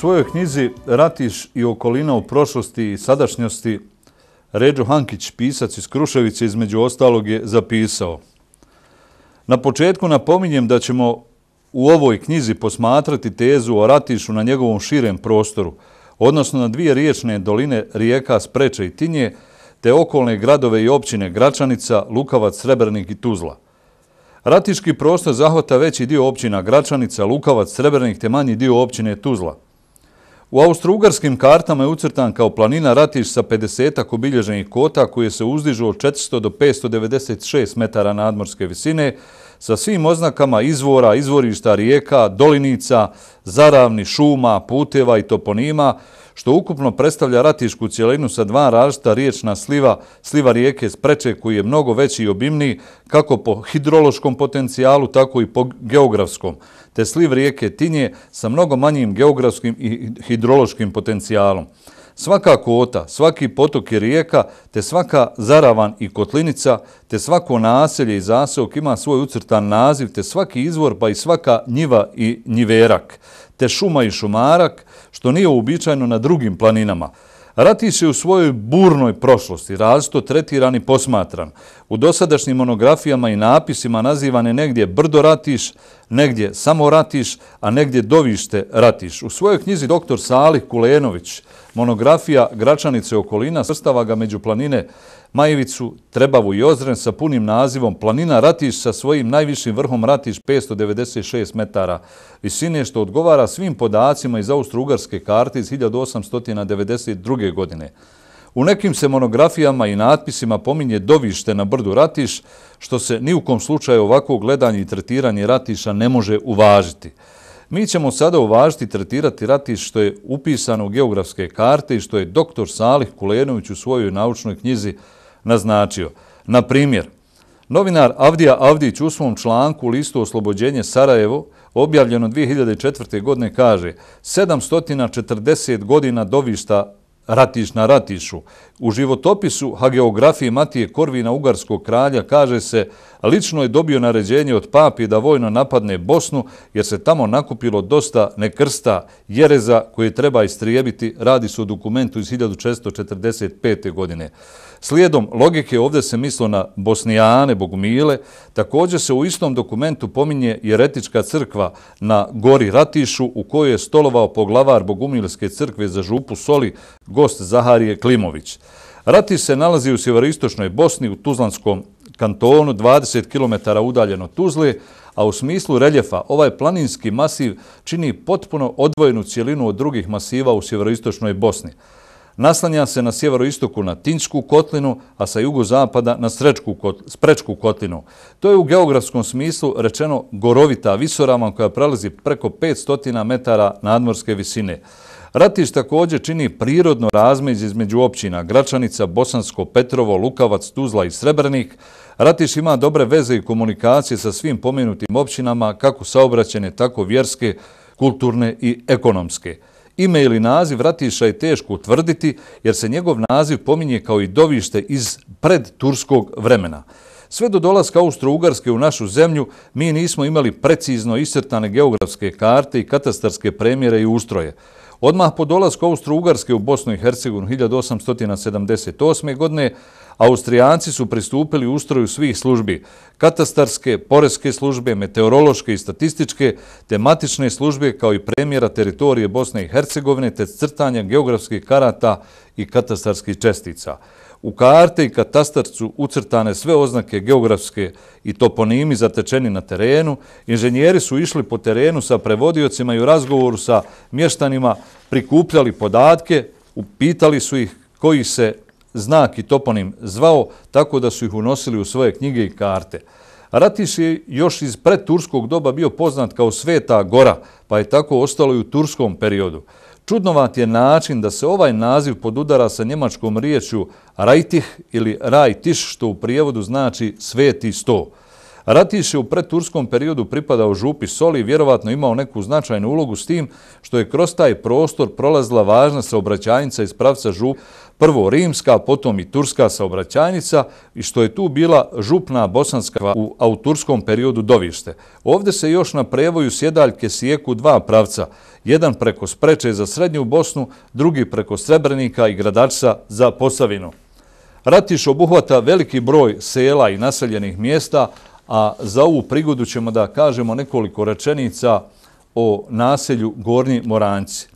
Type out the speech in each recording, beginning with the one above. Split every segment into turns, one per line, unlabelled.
svojoj knjizi Ratiš i okolina u prošlosti i sadašnjosti Ređo Hankić, pisac iz Kruševice, između ostalog je zapisao: na početku napominjem da ćemo u ovoj knjizi posmatrati tezu o Ratišu na njegovom širem prostoru, odnosno na dvije riječne doline rijeka Spreče i Tinje, te okolne gradove i općine Gračanica, Lukavac, Srebrenik i Tuzla. Ratiški prostor zahvata veći dio općina Gračanica, Lukavac, Srebrenik te manji dio općine Tuzla. U austrougarskim kartama je ucrtan kao planina Ratiš sa 50-ak obilježenih kota koje se uzdižu od 400 do 596 metara nadmorske visine sa svim oznakama izvora, izvorišta rijeka, dolinica, zaravni, šuma, puteva i toponima, što ukupno predstavlja ratišku cjelinu sa dva različita riječna sliva rijeke Spreče koji je mnogo veći i obimniji kako po hidrološkom potencijalu, tako i po geografskom, te sliv rijeke Tinje sa mnogo manjim geografskim i hidrološkim potencijalom. Svaka kota, svaki potok i rijeka, te svaka zaravan i kotlinica, te svako naselje i zaseok ima svoj ucrtan naziv, te svaki izvor pa i svaka njiva i njiverak, te šuma i šumarak, što nije uobičajeno na drugim planinama. Ratiš je u svojoj burnoj prošlosti različito tretiran i posmatran. U dosadašnjim monografijama i napisima nazivan je negdje Brdo Ratiš, negdje samo Ratiš, a negdje Dovište Ratiš. U svojoj knjizi dr. Salih Kulenović, monografija Gračanice okolina, svrstava ga među planine Majevicu, Trebavu i Ozren sa punim nazivom Planina Ratiš sa svojim najvišim vrhom Ratiš 596 metara visine, što odgovara svim podacima iz austrougarske karte iz 1892. godine. U nekim se monografijama i natpisima pominje Dovište na brdu Ratiš, što se ni u kom slučaju ovako gledanje i tretiranje Ratiša ne može uvažiti. Mi ćemo sada uvažiti i tretirati Ratiš što je upisano u geografske karte i što je dr. Salih Kulenović u svojoj naučnoj knjizi naznačio. Na primjer, novinar Avdija Avdić u svom članku u listu Oslobođenje Sarajevo, objavljeno 2004. godine, kaže 740 godina Dovišta Ratiš na Ratišu. U životopisu hageografije Matije Korvina, ugarskog kralja, kaže se: lično je dobio naređenje od papi da vojno napadne Bosnu jer se tamo nakupilo dosta nekrsta jereza koje treba istrijebiti. Radi se o dokumentu iz 1445. godine. Slijedom logike ovdje se mislo na Bosnijane, Bogumile. Također se u istom dokumentu pominje jeretička crkva na gori Ratišu u kojoj je stolovao poglavar Bogumilske crkve za župu Soli, gost Zaharije Klimović. Ratiš se nalazi u sjeveroistočnoj Bosni, u Tuzlanskom kantonu, 20 km udaljeno od Tuzle, a u smislu reljefa ovaj planinski masiv čini potpuno odvojenu cjelinu od drugih masiva u sjeveroistočnoj Bosni. Naslanja se na sjeveroistoku na Tinjsku kotlinu, a sa jugozapada na Sprečku kotlinu. To je u geografskom smislu rečeno gorovita visoravan koja prelazi preko 500 metara nadmorske visine. Ratiš također čini prirodno razmeđe između općina Gračanica, Bosansko, Petrovo, Lukavac, Tuzla i Srebrenik. Ratiš ima dobre veze i komunikacije sa svim pomenutim općinama, kako saobraćajne, tako vjerske, kulturne i ekonomske. Ime ili naziv Ratiša je teško utvrditi jer se njegov naziv pominje kao i Dovište iz predturskog vremena. Sve do dolaska Austro-Ugarske u našu zemlju mi nismo imali precizno iscrtane geografske karte i katastarske premjere i ustroje. Odmah po dolasku Austro-Ugarske u Bosnu i Hercegovinu 1878. godine Austrijanci su pristupili ustroju svih službi: katastarske, poreske službe, meteorološke i statističke, tematične službe kao i premjera teritorije Bosne i Hercegovine te crtanja geografskih karata i katastarskih čestica. U karte i katastar su ucrtane sve oznake geografske i toponimi zatečeni na terenu. Inženjeri su išli po terenu sa prevodiocima i u razgovoru sa mještanima prikupljali podatke, upitali su ih koji se znak i toponim zvao, tako da su ih unosili u svoje knjige i karte. Ratiš je još iz predturskog doba bio poznat kao Sveta Gora, pa je tako ostalo i u turskom periodu. Čudnovat je način da se ovaj naziv podudara sa njemačkom riječju Rajtih ili Rajtiš, što u prijevodu znači Sveti sto. Ratiš je u predturskom periodu pripadao župi Soli i vjerovatno imao neku značajnu ulogu s tim što je kroz taj prostor prolazila važna saobraćajnica iz pravca župa, prvo rimska, potom i turska saobraćajnica i što je tu bila župna bosanska a u turskom periodu dovište. Ovdje se još na prevoju Sjedaljke sijeku dva pravca, jedan preko Spreče za Srednju Bosnu, drugi preko Srebrenika i Gradačca za Posavinu. Ratiš obuhvata veliki broj sela i naseljenih mjesta, a za ovu prigodu ćemo da kažemo nekoliko rečenica o naselju Gornji Moranjci.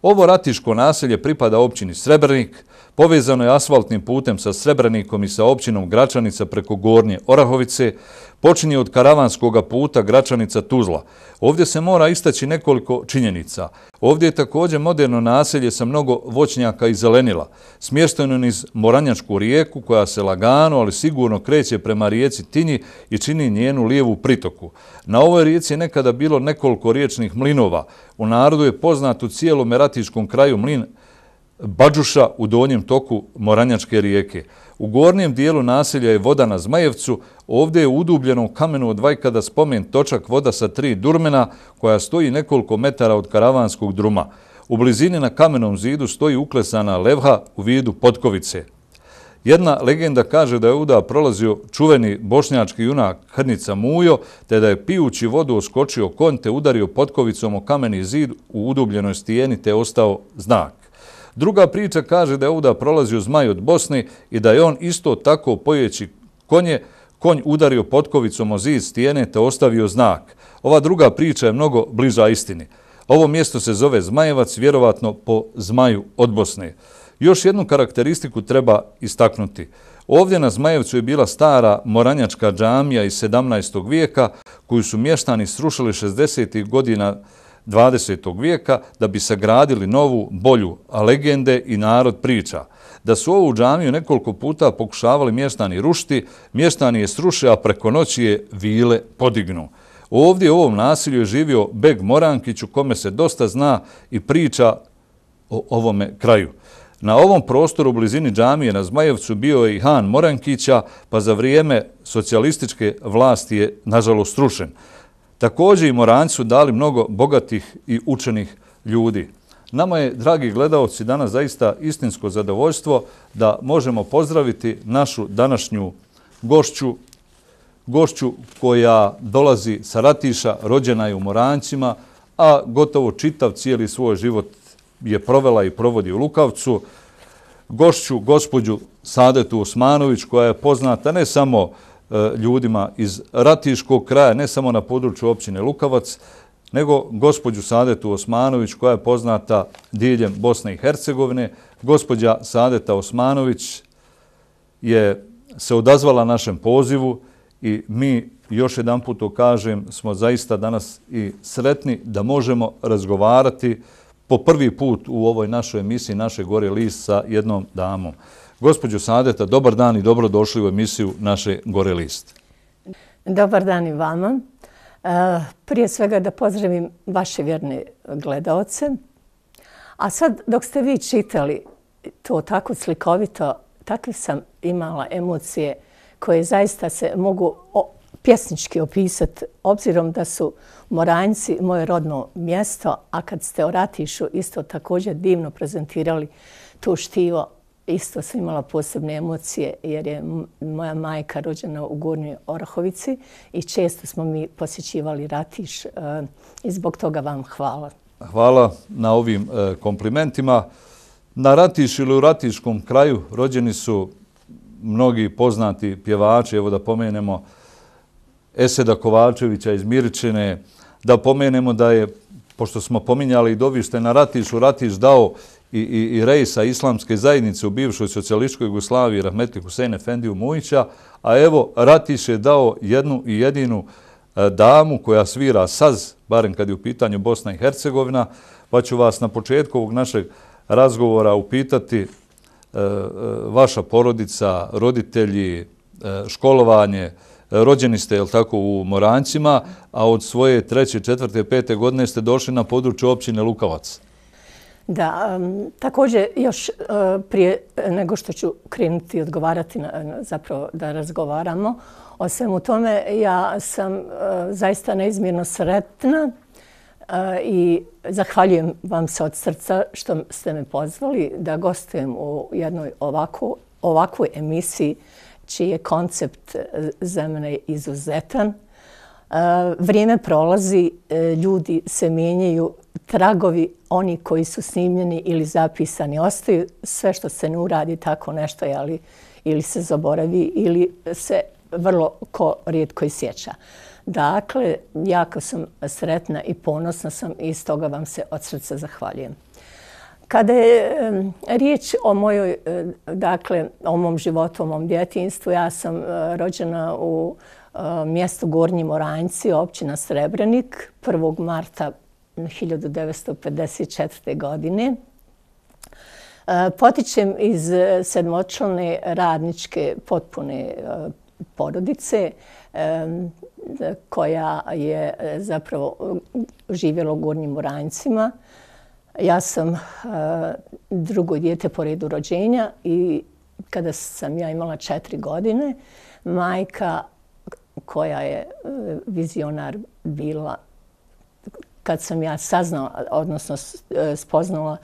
Ovo ratiško naselje pripada općini Srebrenik, povezano je asfaltnim putem sa Srebrenikom i sa općinom Gračanica preko Gornje Orahovice, počinje od karavanskog puta Gračanica-Tuzla. Ovdje se mora istaći nekoliko činjenica. Ovdje je također moderno naselje sa mnogo voćnjaka i zelenila, smješteno niz Moranjačku rijeku koja se lagano, ali sigurno kreće prema rijeci Tinji i čini njenu lijevu pritoku. Na ovoj rijeci je nekada bilo nekoliko riječnih mlinova. U narodu je poznat u cijelom ratiškom kraju mlin Badžuša u donjem toku Moranjačke rijeke. U gornjem dijelu naselja je voda na Zmajevcu, ovdje je u udubljenom kamenu od vajkada spomen točak voda sa 3 durmena koja stoji nekoliko metara od karavanskog druma. U blizini na kamenom zidu stoji uklesana levha u vidu potkovice. Jedna legenda kaže da je ovdje prolazio čuveni bošnjački junak Hrnica Mujo, te da je pijući vodu oskočio konj te udario potkovicom o kameni zid u udubljenoj stijeni te ostao znak. Druga priča kaže da je ovdje prolazio zmaj od Bosne i da je on isto tako pojeći konj udario potkovicom o zid stijene te ostavio znak. Ova druga priča je mnogo bliža istini. Ovo mjesto se zove Zmajevac, vjerovatno po zmaju od Bosne. Još jednu karakteristiku treba istaknuti. Ovdje na Zmajevcu je bila stara moranjačka džamija iz 17. vijeka koju su mještani srušili 60. godina 20. vijeka da bi sagradili novu, bolju, a legende i narod priča. Da su ovu džamiju nekoliko puta pokušavali mještani rušiti, mještani je sruše, a preko noći je vile podignu. Ovdje u ovom nasilju je živio Beg Morankić, u kome se dosta zna i priča o ovome kraju. Na ovom prostoru u blizini džamije na Zmajevcu bio je i Han Morankića, pa za vrijeme socijalističke vlasti je nažalost srušen. Također i Moranjci su dali mnogo bogatih i učenih ljudi. Nama je, dragi gledalci, danas zaista istinsko zadovoljstvo da možemo pozdraviti našu današnju gošću koja dolazi sa Ratiša, rođena je u Moranjcima, a gotovo čitav cijeli svoj život je provela i provodi u Lukavcu. Gošću, gospođu Sadetu Osmanović, koja je poznata ne samo ljudima iz Ratiškog kraja, ne samo na području općine Lukavac, nego gospođu Sadetu Osmanović koja je poznata diljem Bosne i Hercegovine. Gospođa Sadeta Osmanović je se odazvala našem pozivu i mi, još jedan put to kažem, smo zaista danas i sretni da možemo razgovarati po prvi put u ovoj našoj emisiji Naše gore list sa jednom damom. Gospođo Sadeta, dobar dan i dobrodošli u emisiju Naše gore list.
Dobar dan i vama. Prije svega da pozdravim vaše vjerne gledaoce. A sad dok ste vi čitali to tako slikovito, takve sam imala emocije koje zaista se mogu pjesnički opisati, obzirom da su Moranjci moje rodno mjesto, a kad ste o Ratišu isto također divno prezentirali to štivo, isto sam imala posebne emocije jer je moja majka rođena u Gornjoj Orahovici i često smo mi posjećivali Ratiš i zbog toga vam hvala.
Hvala na ovim komplimentima. Na Ratišu ili u Ratiškom kraju rođeni su mnogi poznati pjevači, evo da pomenemo Eseda Kovačevića iz Miričine, da pomenemo da je, pošto smo pominjali i dovište na Ratišu, Ratiš dao i rejsa islamske zajednice u bivšoj socijalističkoj Jugoslaviji, rahmetli Husein Efendiju Mujića, a evo Ratiš je dao jednu i jedinu damu koja svira saz, barem kad je u pitanju Bosna i Hercegovina, pa ću vas na početku ovog našeg razgovora upitati vaša porodica, roditelji, školovanje. Rođeni ste, jel tako, u Moranjcima, a od svoje 3., 4., 5. godine ste došli na područje općine Lukavac.
Da, također još prije nego što ću krenuti odgovarati, zapravo da razgovaramo o svemu tome, ja sam zaista neizmjerno sretna i zahvaljujem vam se od srca što ste me pozvali da gostujem u jednoj ovakvoj emisiji čiji je koncept za mene izuzetan. Vrijeme prolazi, ljudi se mijenjaju, tragovi, oni koji su snimljeni ili zapisani, ostaju. Sve što se ne uradi tako nešto, ili se zaboravi ili se vrlo rijetko i sjeća. Dakle, jako sam sretna i ponosna sam i stoga vam se od srca zahvaljujem. Kada je riječ o o mom životu, o mom djetinjstvu, ja sam rođena u mjestu Gornji Moranjci, općina Srebrenik, 1. marta 1954. godine. Potičem iz sedmočlane radničke potpune porodice koja je zapravo živjela u Gornjim Moranjcima. Ja sam drugo dijete po redu rođenja i kada sam ja imala 4 godine, majka koja je vizionar bila, kad sam ja saznala, odnosno spoznala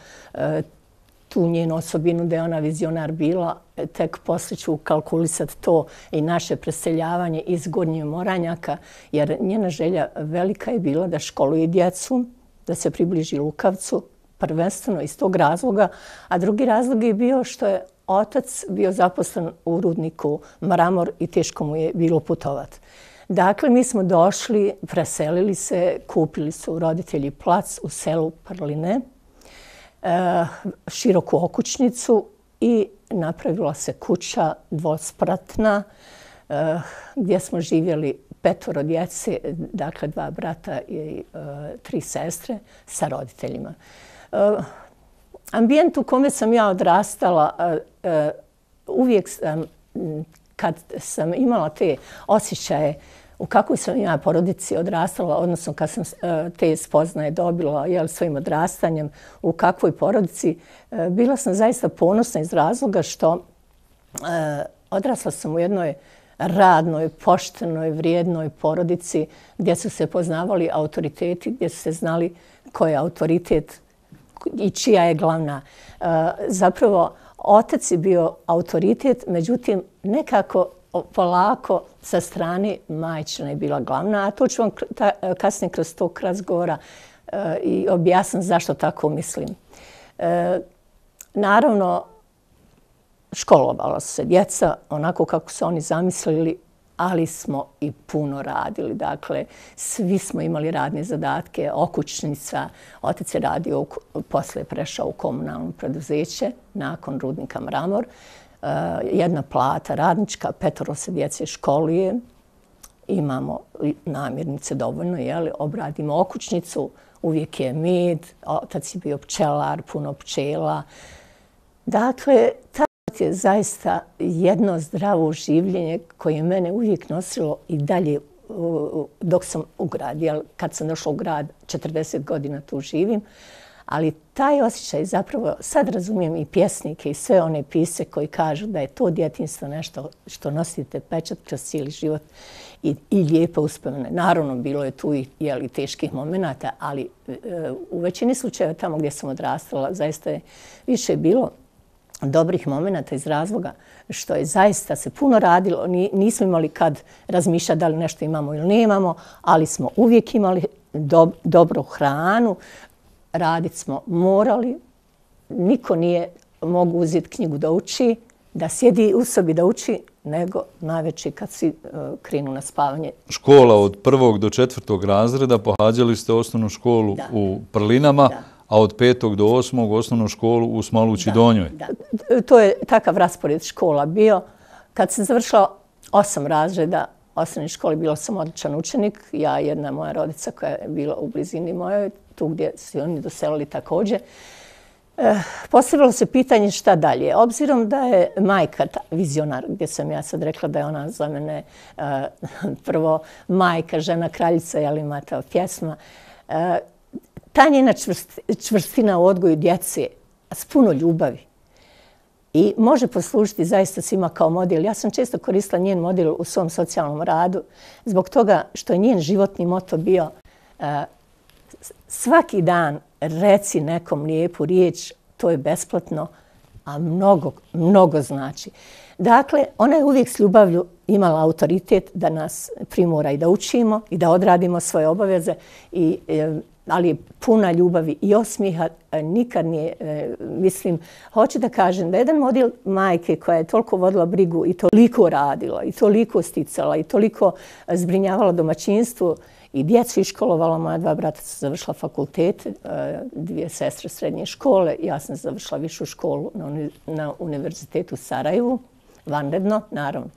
tu njenu osobinu da je ona vizionar bila, tek poslije ću kalkulisati to i naše preseljavanje iz Gornjih Moranjaka, jer njena želja velika je bila da školuje djecu, da se približi Lukavcu, prvenstveno iz tog razloga, a drugi razlog je bio što je otac bio zaposlen u rudniku Mramor i teško mu je bilo putovati. Dakle, mi smo došli, preselili se, kupili su roditelji plac u selu Prline, široku okućnicu i napravila se kuća dvospratna gdje smo živjeli 5 djece, dakle 2 brata i 3 sestre sa roditeljima. Ambijent u kome sam ja odrastala, uvijek sam, kad sam imala te osjećaje u kakvoj sam ja porodici odrastala, odnosno kad sam te spoznaje dobila svojim odrastanjem, u kakvoj porodici, bila sam zaista ponosna iz razloga što odrasla sam u jednoj radnoj, poštenoj, vrijednoj porodici gdje su se poznavali autoriteti, gdje su se znali ko je autoritet i čija je glavna. Zapravo, otac je bio autoritet, međutim, nekako polako sa strane majčina je bila glavna, a to ću vam kasnije kroz tog razgovora i objasniti zašto tako mislim. Naravno, školovala su se djeca onako kako su oni zamislili, ali smo i puno radili. Dakle, svi smo imali radne zadatke, okućnica. Otac je radio, posle je prešao u komunalno preduzeće nakon rudnika Mramor. Jedna plata radnička, 5 se djece školuje. Imamo namirnice dovoljno, obradimo okućnicu, uvijek je med, otac je bio pčelar, puno pčela. Dakle, je zaista jedno zdravo življenje koje je mene uvijek nosilo i dalje dok sam u gradu. Kad sam došla u grad, 40 godina tu živim, ali taj osjećaj zapravo, sad razumijem i pjesnike i sve one pisce koji kažu da je to djetinjstvo nešto što nosite pečat kroz cijeli život i lijepe uspomene. Naravno, bilo je tu i teških momenata, ali u većini slučajeva tamo gdje sam odrastala zaista je više bilo dobrih momenata iz razloga što je zaista se puno radilo. Nismo imali kad razmišljati da li nešto imamo ili nemamo, ali smo uvijek imali dobru hranu. Raditi smo morali. Niko nije mogu uzeti knjigu da uči, da sjedi u sobi da uči, nego najveći kad si krenu na spavanje.
Škola od 1. do 4. razreda pohađali ste osnovnu školu u Prlinama, a od 5. do 8. osnovnu školu u Smalući Donjoj.
Da. To je takav raspored škola bio. Kad sam završila 8 razreda osnovne škole, bila sam odličan učenik. Ja i jedna moja rodica koja je bila u blizini mojoj, tu gdje su oni doselili također. Postavilo se pitanje šta dalje. Obzirom da je majka vizionar, gdje sam ja sad rekla da je ona za mene prvo majka, žena kraljica, ima ta pjesma, ta njena čvrstina u odgoju djece s puno ljubavi. I može poslužiti zaista svima kao model. Ja sam često koristila njen model u svom socijalnom radu zbog toga što je njen životni moto bio svaki dan reci nekom lijepu riječ, to je besplatno, a mnogo, mnogo znači. Dakle, ona je uvijek s ljubavlju imala autoritet da nas primora i da učimo i da odradimo svoje obaveze, ali je puna ljubavi i osmijeha, nikad nije, mislim, hoću da kažem da jedan model majke koja je toliko vodila brigu i toliko radila i toliko sticala i toliko zbrinjavala domaćinstvo i djecu iškolovala. Moja 2 brata su završila fakultete, 2 sestre srednje škole. Ja sam završila višu školu na Univerzitetu u Sarajevu, vanredno, naravno.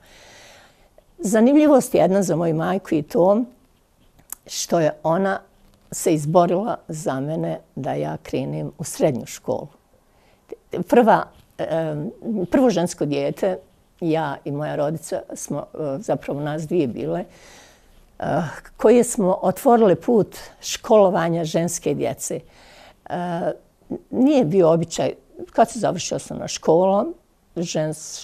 Zanimljivost jedna za moju majku je to što je ona se za mene da ja krenem u srednju školu. Prvo žensko dijete, ja i moja rodica smo zapravo nas 2 bile, koje smo otvorile put školovanja ženske djece. Nije bio običaj, kad se završi osnovna škola,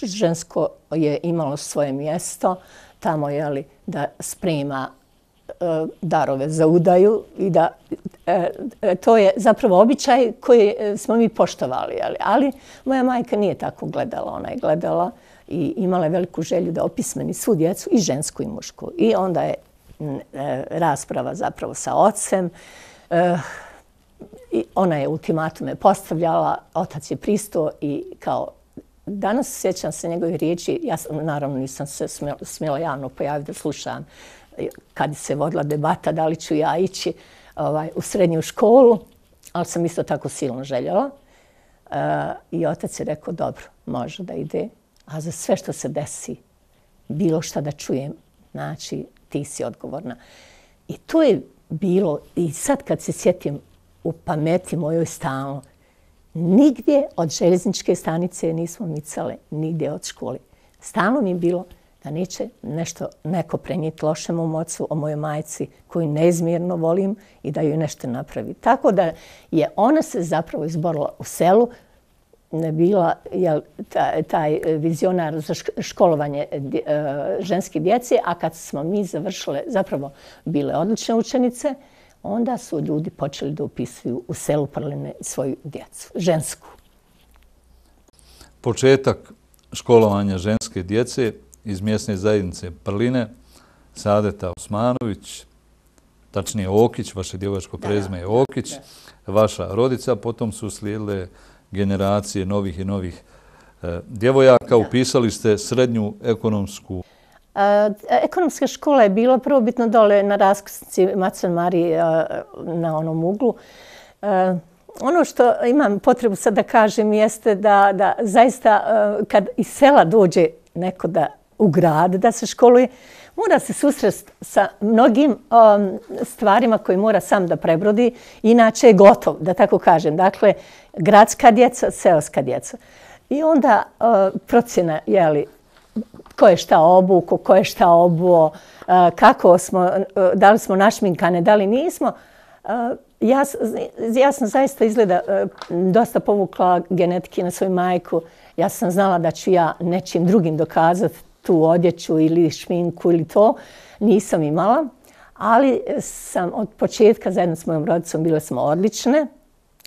žensko je imalo svoje mjesto, tamo je da sprema darove za udaju i da to je zapravo običaj koji smo mi poštovali. Ali moja majka nije tako gledala. Ona je gledala i imala je veliku želju da opismeni svu djecu, i žensku i mušku. I onda je rasprava zapravo sa ocem. I ona je ultimatume postavljala, otac je pristao i kao danas sjećam se njegove riječi, ja naravno nisam se smjela javno pojaviti da slušam kad se vodila debata da li ću ja ići u srednju školu, ali sam isto tako silno željela. I otac je rekao, dobro, može da ide, a za sve što se desi, bilo šta da čujem, znači ti si odgovorna. I to je bilo, i sad kad se sjetim u pameti mojoj stalno, nigdje od željezničke stanice nismo micale, nigdje od škole. Stalno mi je bilo da neće neko prenijeti loše mom ocu o mojoj majci koju neizmjerno volim i da joj nešto napravi. Tako da je ona se zapravo izborila u selu, bila taj vizionar za školovanje ženske djece, a kad smo mi završile, zapravo bile odlične učenice, onda su ljudi počeli da upisuju u selu Prline svoju djecu, žensku.
Početak školovanja ženske djece iz mjesne zajednice Prline, Saadeta Osmanović, tačnije Okić, vaše djevojačko prezime je Okić, vaša rodica, potom su slijedile generacije novih i novih djevojaka. Upisali ste srednju ekonomsku.
Ekonomska škola je bila prvobitno dole na raskrsnici Macon Marije na onom uglu. Ono što imam potrebu sad da kažem jeste da zaista kad iz sela dođe neko u grad da se školuje, mora se susresti sa mnogim stvarima koje mora sam da prebrodi, inače je gotov, da tako kažem. Dakle, gradska djeca, seoska djeca. I onda procjena, ko je šta obukao, ko je šta obuo, kako smo, da li smo našminkane, da li nismo. Ja sam zaista izgleda dosta povukla genetike na svoju majku. Ja sam znala da ću ja nečim drugim dokazati tu odjeću ili šminku ili to. Nisam imala, ali sam od početka zajedno s mojom rodicom bile smo odlične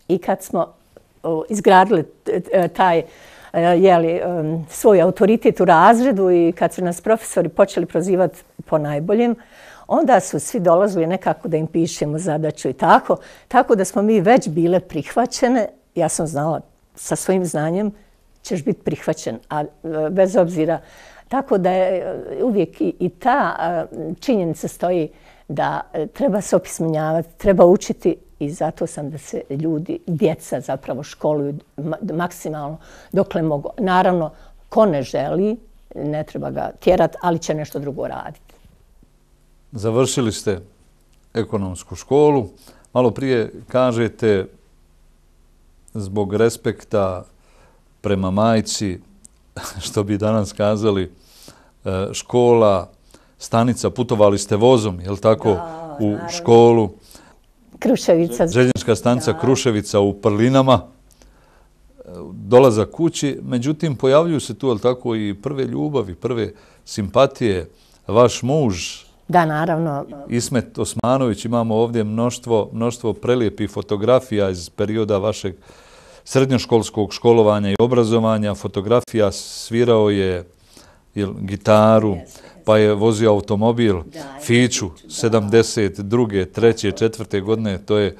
i kad smo izgradili taj svoj autoritet u razredu i kad su nas profesori počeli prozivati po najboljem, onda su svi dolazili nekako da im pišemo zadaću i tako. Tako da smo mi već bile prihvaćene. Ja sam znala sa svojim znanjem ćeš biti prihvaćen, a bez obzira. Tako da je uvijek i ta činjenica stoji da treba se opismenjavati, treba učiti i zato sam da se ljudi, djeca zapravo školuju maksimalno dokle mogu. Naravno, ko ne želi, ne treba ga tjerati, ali će nešto drugo raditi.
Završili ste ekonomsku školu. Malo prije kažete zbog respekta prema majci, što bi danas kazali, škola, stanica, putovali ste vozom, je li tako, u školu.
Kruševica.
Željeznička stanica Kruševica u Prlinama, dolazak kući, međutim pojavljuju se tu, ali tako, i prve ljubavi, prve simpatije. Vaš muž,
Da, naravno.
Ismet Osmanović, imamo ovdje mnoštvo prelijepih fotografija iz perioda vašeg srednjoškolskog školovanja i obrazovanja. Fotografija, svirao je gitaru, pa je vozio automobil, Fiću, 72., 3., 4. godine, to je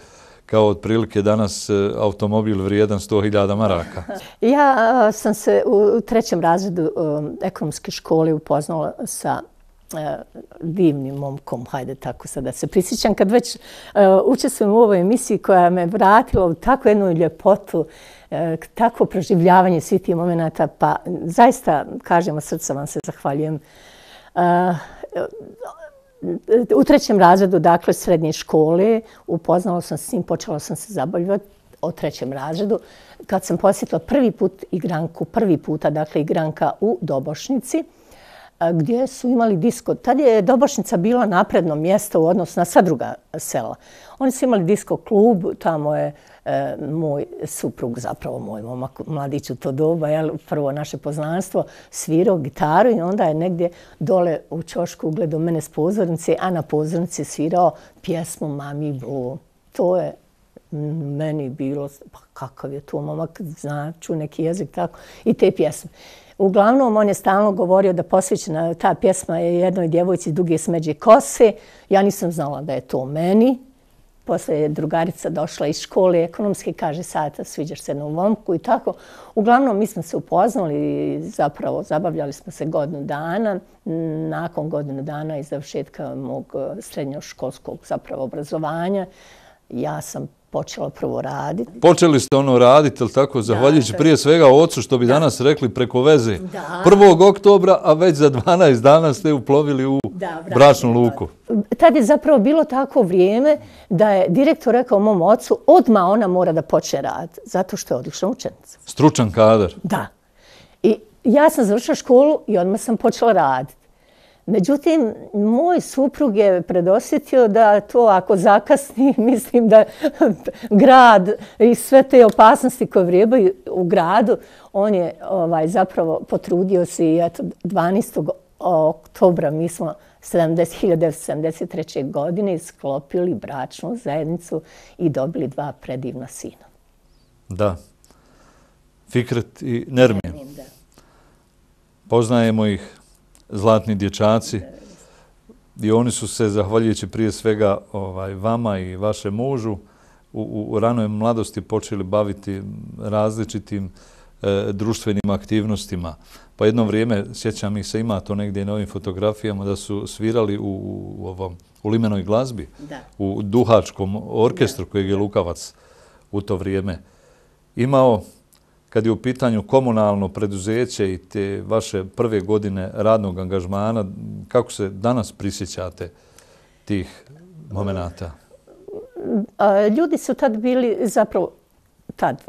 kao otprilike danas automobil vrijedan 100.000 maraka.
Ja sam se u 3. razredu ekonomske škole upoznala sa divnim momkom, hajde tako sad da se prisjećam, kad već učestvujem u ovoj emisiji koja me vratila u takvu jednu ljepotu, takvo proživljavanje svih tih momenata, pa zaista, kažem, od srca vam se zahvaljujem. U 3. razredu, dakle, srednje škole, upoznala sam s njim, počela sam se zabavljati u 3. razredu, kad sam posjetila prvi puta, dakle, igranka u Dobošnici, gdje su imali disko. Tad je Dobošnica bila napredno mjesto u odnosu na sva druga sela. Oni su imali disko klub, tamo je moj suprug, zapravo moj momak, mladić u to doba, prvo naše poznanstvo, svirao gitaru i onda je negdje dole u ćošku ugledao mene s pozornice, a na pozornici svirao pjesmu Mami Blu. To je meni bilo, pa kakav je to momak, ču neki jezik, tako, i te pjesme. Uglavnom, on je stalno govorio da posvećena ta pjesma je jednoj djevojci duge smeđe kose. Ja nisam znala da je to meni. Posle je drugarica došla iz škole ekonomske, kaže, Sata, sviđaš se jednom momku i tako. Uglavnom, mi smo se upoznali i zapravo zabavljali smo se godinu dana. Nakon godinu dana i završetka mog srednjoškolskog zapravo obrazovanja, ja sam počela prvo raditi.
Počeli ste raditi, ali tako, zahvaljujući prije svega ocu, što bi danas rekli, preko veze. 1. oktobra, a već za 12 dana ste uplovili u bračnu luku.
Tad je zapravo bilo tako vrijeme da je direktor rekao mom ocu, odmah ona mora da počne raditi, zato što je odlična učenica.
Stručan kadar.
Da. I ja sam završila školu i odmah sam počela raditi. Međutim, moj suprug je predosjetio da to ako zakasni, mislim da grad i sve te opasnosti koje vrijebaju u gradu, on je zapravo potrudio se i 12. oktobra mi smo 1973. godine sklopili bračnu zajednicu i dobili 2 predivna sina.
Da. Fikret i Nermin. Poznajemo ih, zlatni dječaci, i oni su se, zahvaljujući prije svega vama i vašem mužu, u ranoj mladosti počeli baviti različitim društvenim aktivnostima. Pa jedno vrijeme, sjećam ih se, ima to negdje na ovim fotografijama, da su svirali u limenoj glazbi, u duhačkom orkestru kojeg je Lukavac u to vrijeme imao. Kad je u pitanju komunalno preduzeće i te vaše prve godine radnog angažmana, kako se danas prisjećate tih momenata?
Ljudi su tad bili, zapravo tad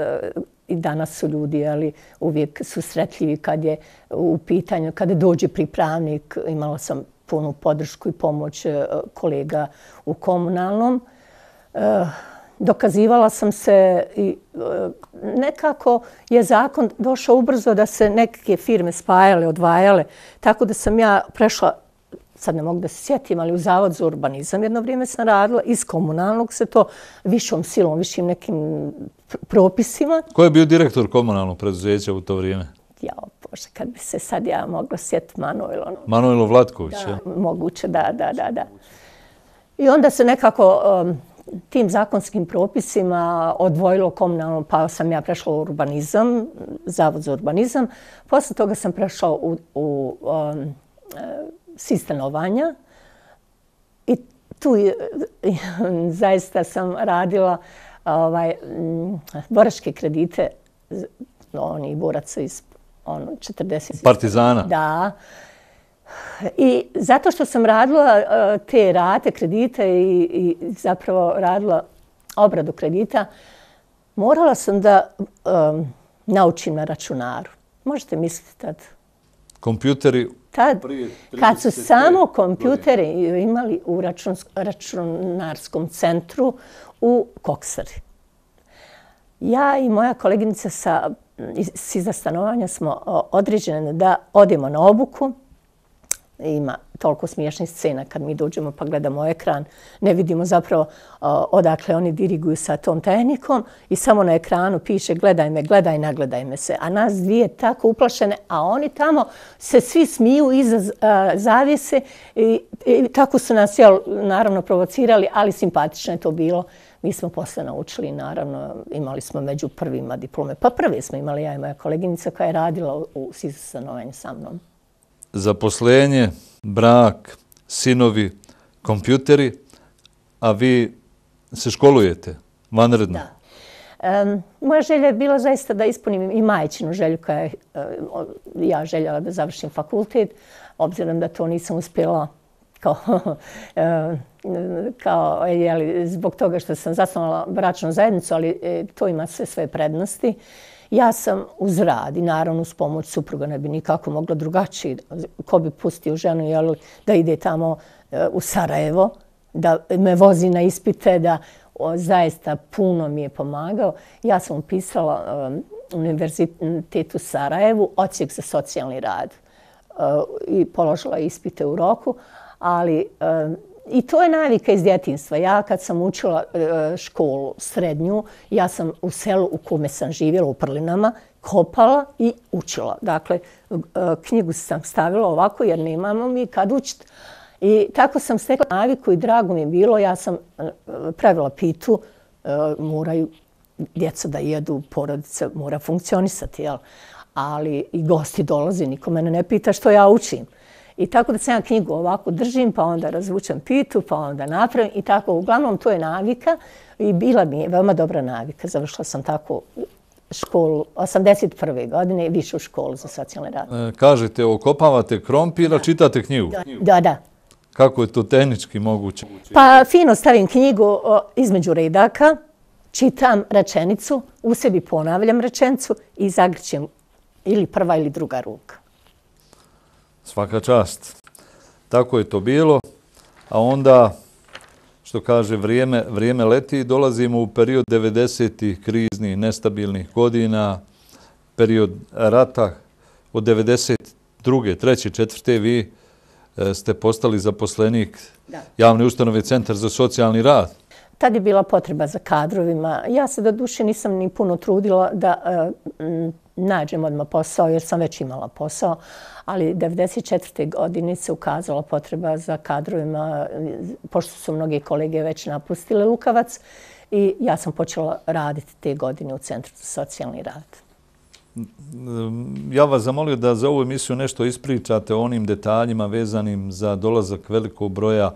i danas su ljudi, ali uvijek susretljivi kad je u pitanju, kada dođe pripravnik. Imala sam punu podršku i pomoć kolega u komunalnom. Dokazivala sam se i nekako je zakon došao ubrzo da se neke firme spajale, odvajale, tako da sam ja prešla, sad ne mogu da se sjetim, ali u Zavod za urbanizam jedno vrijeme sam radila, iz komunalnog se to višom silom, višim nekim propisima.
Ko je bio direktor komunalnog preduzeća u to vrijeme?
Jao, Bože, kad bi se sad ja mogla sjetiti Manojlo.
Manojlo Vlatković,
ja? Moguće, da. I onda se nekako tim zakonskim propisima odvojilo komunalno, pa sam ja prešla u urbanizam, Zavod za urbanizam. Posle toga sam prešla u sistem stanovanja i tu zaista sam radila boračke kredite onih boraca iz 40.
Partizana.
Da. I zato što sam radila te rate kredite i zapravo radila obradu kredita, morala sam da naučim na računaru. Možete misliti tad.
Kompjuteri
tad,
Prije
kad su
35
samo kompjutere imali u računarskom centru u Koksari. Ja i moja koleginica iza stanovanja smo određene da odemo na obuku. Ima toliko smiješnih scena kad mi dođemo pa gledamo ekran. Ne vidimo zapravo odakle oni diriguju sa tom tehnikom i samo na ekranu piše gledaj me, gledaj, nagledaj me se. A nas dvije tako uplašene, a oni tamo se svi smiju iza zavjese i tako su nas naravno provocirali, ali simpatično je to bilo. Mi smo posle naučili, naravno, imali smo među prvima diplome. Pa prve smo imali ja i moja koleginica koja je radila u SIZ stanovanju sa mnom.
Zaposlenje, brak, sinovi, kompjuteri, a vi se školujete vanredno.
Da. Moja želja je bila zaista da ispunim i majčinu želju koja je ja željela da završim fakultet, obzirom da to nisam uspjela zbog toga što sam zasnovala bračnu zajednicu, ali to ima sve svoje prednosti. Ja sam uz rad i naravno uz pomoć supruga, ne bi nikako mogla drugačije. Ko bi pustio ženu da ide tamo u Sarajevo, da me vozi na ispite, da zaista puno mi je pomagao. Ja sam upisala Univerzitet u Sarajevu, odsjek za socijalni rad i položila ispite u roku, ali i to je navika iz djetinjstva. Ja kad sam učila školu srednju, ja sam u selu u kome sam živjela u Prlinama, kopala i učila. Dakle, knjigu sam stavila ovako jer nemamo mi kad učiti. I tako sam stekla naviku i drago mi je bilo. Ja sam pravila pitu, moraju djeca da jedu, porodica mora funkcionisati, jel? Ali i gosti dolaze, niko mene ne pita što ja učim. I tako da sam ja knjigu ovako držim, pa onda razvučem pitu, pa onda napravim i tako. Uglavnom, to je navika i bila mi je veoma dobra navika. Završila sam tako školu 81. godine i višu školu za socijalni rad.
Kažete, okopavate krompir, a čitate knjigu.
Da.
Kako je to tehnički moguće?
Pa fino stavim knjigu između redaka, čitam rečenicu, u sebi ponavljam rečenicu i zagrćem ili prva ili druga ruka.
Svaka čast. Tako je to bilo, a onda, što kaže, vrijeme leti i dolazimo u period 90-ih kriznih, nestabilnih godina, period rata od 92. 3. 4. vi ste postali zaposlenik javne ustanove Centar za socijalni rad.
Tad je bila potreba za kadrovima. Ja se do duše nisam ni puno trudila da nađem odmah posao jer sam već imala posao, ali 94. godine se ukazala potreba za kadrovima, pošto su mnogi kolege već napustile Lukavac i ja sam počela raditi te godine u Centru za socijalni rad.
Ja vas zamolio da za ovu emisiju nešto ispričate o onim detaljima vezanim za dolazak velikog broja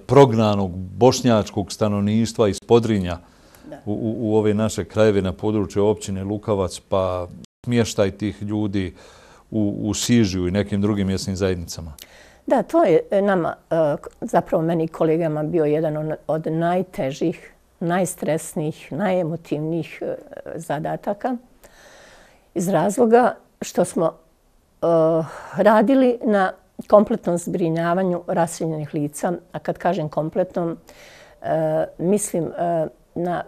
prognanog bošnjačkog stanovništva iz Podrinja u ove naše krajeve na području općine Lukavac, pa smještaj tih ljudi u Sižiju i nekim drugim mjesnim zajednicama. Da,
to je nama, zapravo meni i kolegama, bio jedan od najtežih, najstresnijih, najemotivnijih zadataka iz razloga što smo radili na kompletnom zbrinjavanju raseljenih lica, a kad kažem kompletnom, mislim na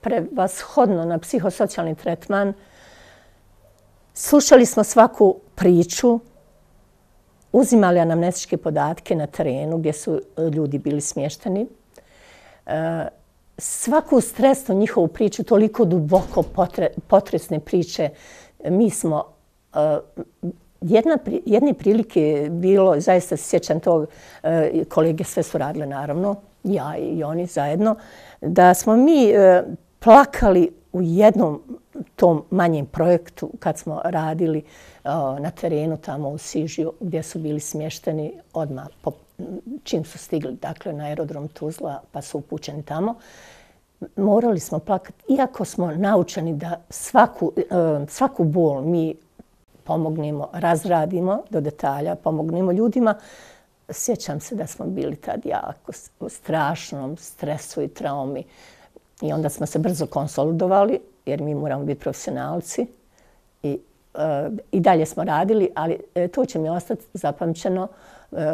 prevashodno na psihosocijalni tretman. Slušali smo svaku priču, uzimali anamnestičke podatke na terenu gdje su ljudi bili smješteni. Svaku stresnu njihovu priču, toliko duboko potresne priče, mi smo jedne prilike je bilo, zaista se sjećam tog, kolege sve su radile naravno, ja i oni zajedno, da smo mi plakali u jednom tom manjem projektu kad smo radili na terenu tamo u Sižiju gdje su bili smješteni odmah čim su stigli, dakle na aerodrom Tuzla pa su upućeni tamo. Morali smo plakati, iako smo naučeni da svaku bol mi pomognemo, razradimo do detalja, pomognemo ljudima. Sjećam se da smo bili tad jako u strašnom stresu i traumi. I onda smo se brzo konsolidovali, jer mi moramo biti profesionalci. I i dalje smo radili, ali to će mi ostati zapamćeno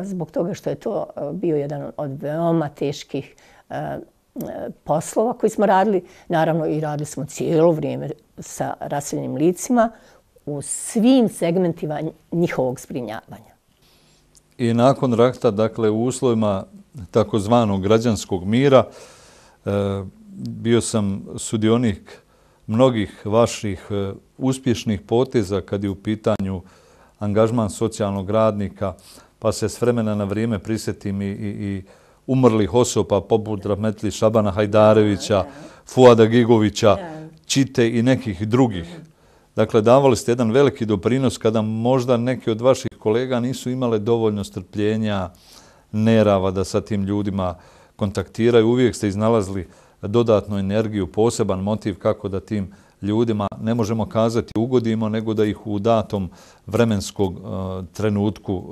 zbog toga što je to bio jedan od veoma teških poslova koji smo radili. Naravno i radili smo cijelo vrijeme sa raseljenim licima u svim segmentima njihovog zbrinjavanja.
I nakon rata, dakle u uslovima takozvanog građanskog mira, bio sam sudionik mnogih vaših uspješnih poteza kad je u pitanju angažman socijalnog radnika, pa se s vremena na vrijeme prisjetim i umrlih osoba poput rahmetli Šabana Hajdarevića, Fuada Gigovića, Čite i nekih drugih. Dakle, davali ste jedan veliki doprinos kada možda neki od vaših kolega nisu imale dovoljno strpljenja, nerava da sa tim ljudima kontaktiraju. Uvijek ste iznalazili dodatnu energiju, poseban motiv kako da tim ljudima, ne možemo kazati ugodimo, nego da ih u datom vremenskog trenutku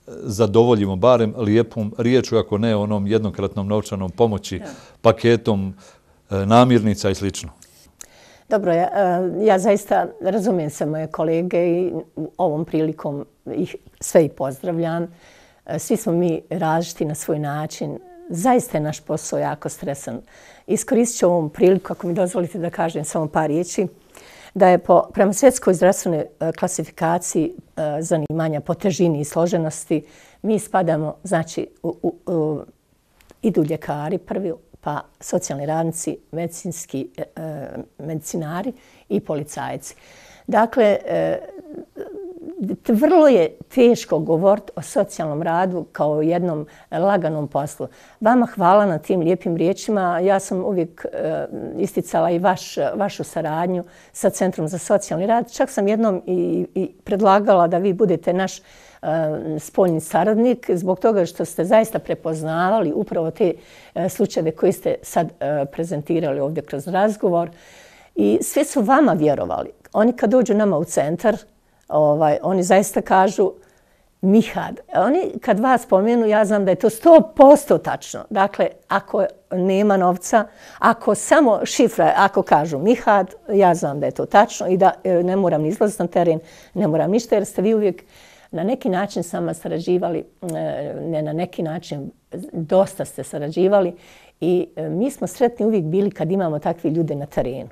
zadovoljimo, barem lijepom riječu, ako ne onom jednokratnom novčanom pomoći, paketom namirnica i slično.
Dobro, ja zaista razumijem se moje kolege i ovom prilikom ih sve i pozdravljam. Svi smo mi različiti na svoj način. Zaista je naš posao jako stresan. Iskoristit ću ovom priliku, ako mi dozvolite da kažem samo par riječi, da je prema svjetskoj zdravstvenoj klasifikaciji zanimanja po težini i složenosti mi spadamo, znači, idu ljekari prvi, pa socijalni radnici, medicinari i policajci. Dakle, vrlo je teško govoriti o socijalnom radu kao o jednom laganom poslu. Vama hvala na tim lijepim riječima. Ja sam uvijek isticala i vašu saradnju sa Centrom za socijalni rad. Čak sam jednom i predlagala da vi budete naš spoljni saradnik zbog toga što ste zaista prepoznavali upravo te slučajeve koje ste sad prezentirali ovdje kroz razgovor. I svi su vama vjerovali. Oni kad dođu nama u centar, oni zaista kažu Mihad. Oni kad vas spomenu, ja znam da je to 100% tačno. Dakle, ako nema novca, ako samo šifra, ako kažu Mihad, ja znam da je to tačno i da ne moram ni izlaziti na teren, ne moram ništa jer ste vi uvijek na neki način s nama sarađivali, ne na neki način, dosta ste sarađivali i mi smo sretni uvijek bili kad imamo takve ljude na terenu.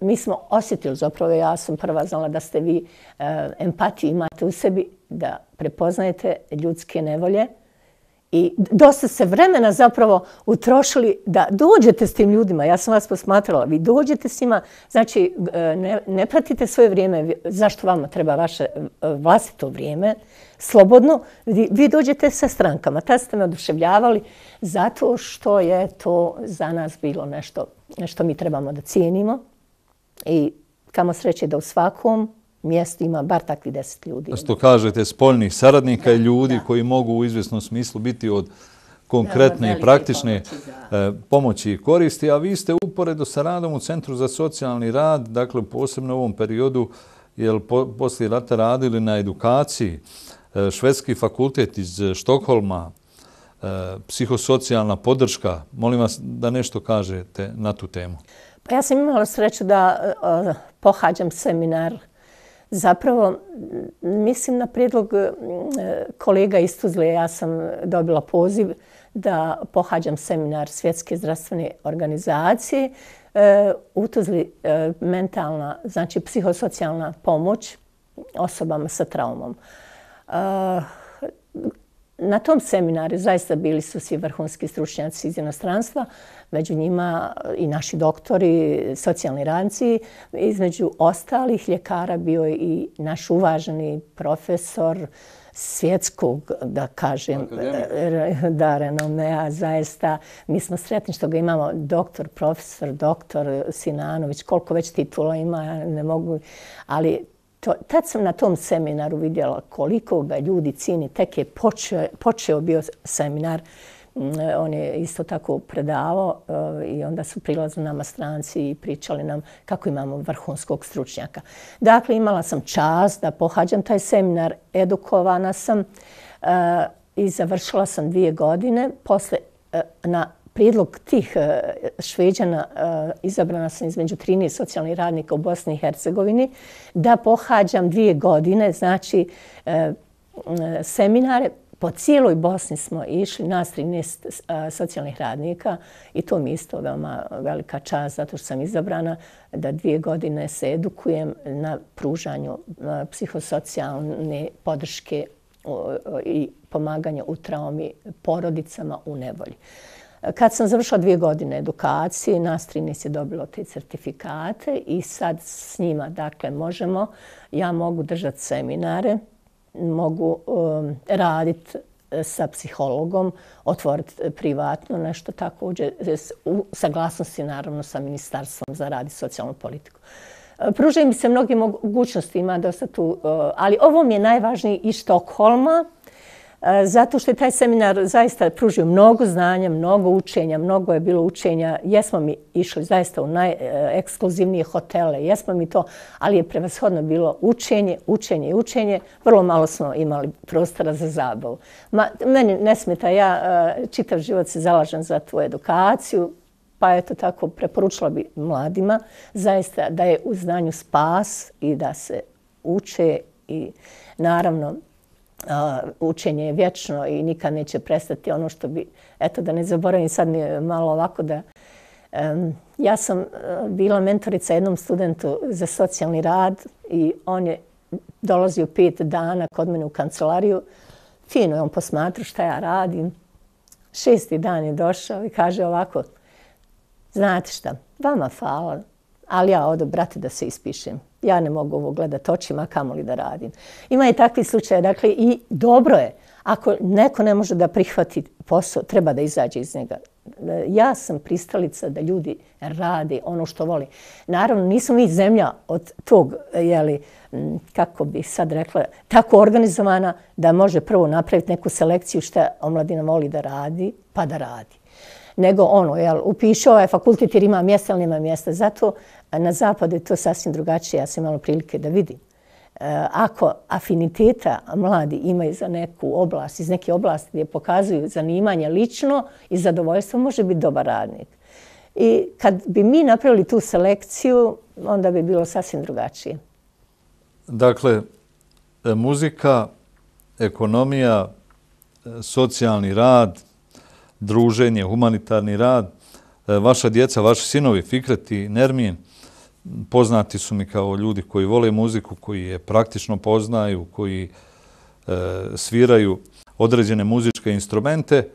Mi smo osjetili, zapravo ja sam prva znala da ste vi empatiju imate u sebi, da prepoznajete ljudske nevolje i dosta se vremena zapravo utrošili da dođete s tim ljudima. Ja sam vas posmatrala, vi dođete s njima, znači ne pratite svoje vrijeme, zašto vama treba vaše vlastito vrijeme, slobodno, vi dođete sa strankama. Tad ste me oduševljavali zato što je to za nas bilo nešto mi trebamo da cijenimo i kamo sreće da u svakom mjestu ima bar takvi 10 ljudi.
Što kažete, spoljnih saradnika i ljudi koji mogu u izvjesnom smislu biti od konkretne i praktične pomoći i koristi, a vi ste uporedo sa radom u Centru za socijalni rad, dakle posebno u ovom periodu, jer poslije rata radili na edukaciji, Švedski fakultet iz Štokholma, psihosocijalna podrška. Molim vas da nešto kažete na tu temu.
Pa ja sam imala sreću da pohađam seminar. Zapravo, mislim na prijedlog kolega iz Tuzle, ja sam dobila poziv da pohađam seminar Svjetske zdravstvene organizacije. U Tuzli mentalna, znači psihosocijalna pomoć osobama sa traumom. Na tom seminaru zaista bili su svi vrhunski stručnjaci iz inostranstva, među njima i naši doktori, socijalni radnici. Između ostalih ljekara bio je i naš uvaženi profesor svjetskog, da kažem, da renomea, zaista. Mi smo sretni što ga imamo, profesor, doktor Sinanović, koliko već titula ima, ja ne mogu, ali tad sam na tom seminaru vidjela koliko ga ljudi cijeni. Tek je počeo bio seminar. On je isto tako predavao i onda su prilazili nama stranci i pričali nam kako imamo vrhunskog stručnjaka. Dakle, imala sam čast da pohađam taj seminar, edukovana sam i završila sam 2 godine. Posle, na prijedlog tih Šveđana, izabrana sam između 13 socijalnih radnika u Bosni i Hercegovini, da pohađam 2 godine, znači seminare. Po cijeloj Bosni smo išli, nas 13 socijalnih radnika, i to mi isto veoma velika čast, zato što sam izabrana da 2 godine se edukujem na pružanju psihosocijalne podrške i pomaganja u traumi porodicama u nevolji. Kad sam završila 2 godine edukacije, nas 13 je dobilo te certifikate i sad s njima, dakle, ja mogu držati seminare, mogu raditi sa psihologom, otvoriti privatno nešto također, u saglasnosti naravno sa Ministarstvom za rad i socijalnu politiku. Pružaju mi se mnoge mogućnosti, ima dosta tu, ali ovo mi je najvažniji iz Štokholma, zato što je taj seminar zaista pružio mnogo znanja, mnogo učenja, mnogo je bilo učenja. Jesmo mi išli zaista u najekskluzivnije hotele, jesmo mi to, ali je prevashodno bilo učenje, učenje i učenje. Vrlo malo smo imali prostora za zabavu. Meni ne smeta, ja čitav život se zalažem za tu edukaciju, pa eto tako preporučila bi mladima zaista da je u znanju spas i da se uče i naravno učenje je vječno i nikad neće prestati. Ono što bi, eto da ne zaboravim, sad mi je malo ovako da... Ja sam bila mentorica jednom studentu za socijalni rad i on je dolazio 5 dana kod mene u kancelariju. Fino je on posmatrao šta ja radim. 6. dan je došao i kaže ovako: znate šta, vama hvala, ali ja odo, brate, da se ispišem. Ja ne mogu ovo gledati očima, kamoli da radim. Ima i takvi slučaje, dakle, i dobro je. Ako neko ne može da prihvati posao, treba da izađe iz njega. Ja sam pristalica da ljudi rade ono što voli. Naravno, nismo mi zemlja od tog, kako bi sad rekla, tako organizovana da može prvo napraviti neku selekciju šta omladina voli da radi, pa da radi. Nego upiši ovaj fakultet jer ima mjesta ili nema mjesta. Zato na zapadu je to sasvim drugačije. Ja sam imala prilike da vidim. Ako afiniteta mladi imaju za neku oblast, iz neke oblasti gdje pokazuju zanimanje lično i zadovoljstvo, može biti dobar radnik. I kad bi mi napravili tu selekciju, onda bi bilo sasvim drugačije.
Dakle, muzika, ekonomija, socijalni rad, druženje, humanitarni rad. Vaša djeca, vaši sinovi, Fikret i Nermin, poznati su mi kao ljudi koji vole muziku, koji je praktično poznaju, koji sviraju određene muzičke instrumente.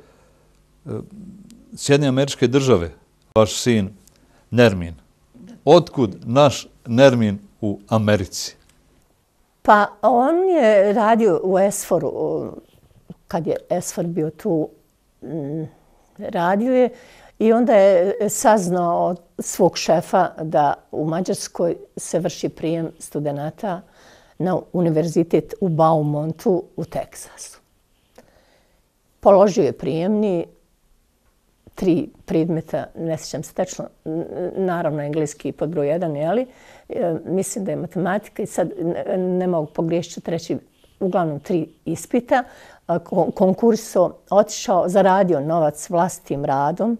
Sjedinjene Američke Države, vaš sin Nermin. Otkud naš Nermin u Americi?
Pa on je radio u ESFOR-u, kad je ESFOR bio tu, radio je i onda je saznao od svog šefa da u Mađarskoj se vrši prijem studenata na univerzitet u Beaumontu u Teksasu. Položio je prijemni, 3 predmeta, ne sjećam se tačno, naravno engleski pod broj 1, mislim da je matematika i sad ne mogu pogriješiti, treći, uglavnom 3 ispita. Konkurso, otišao, zaradio novac vlastitim radom,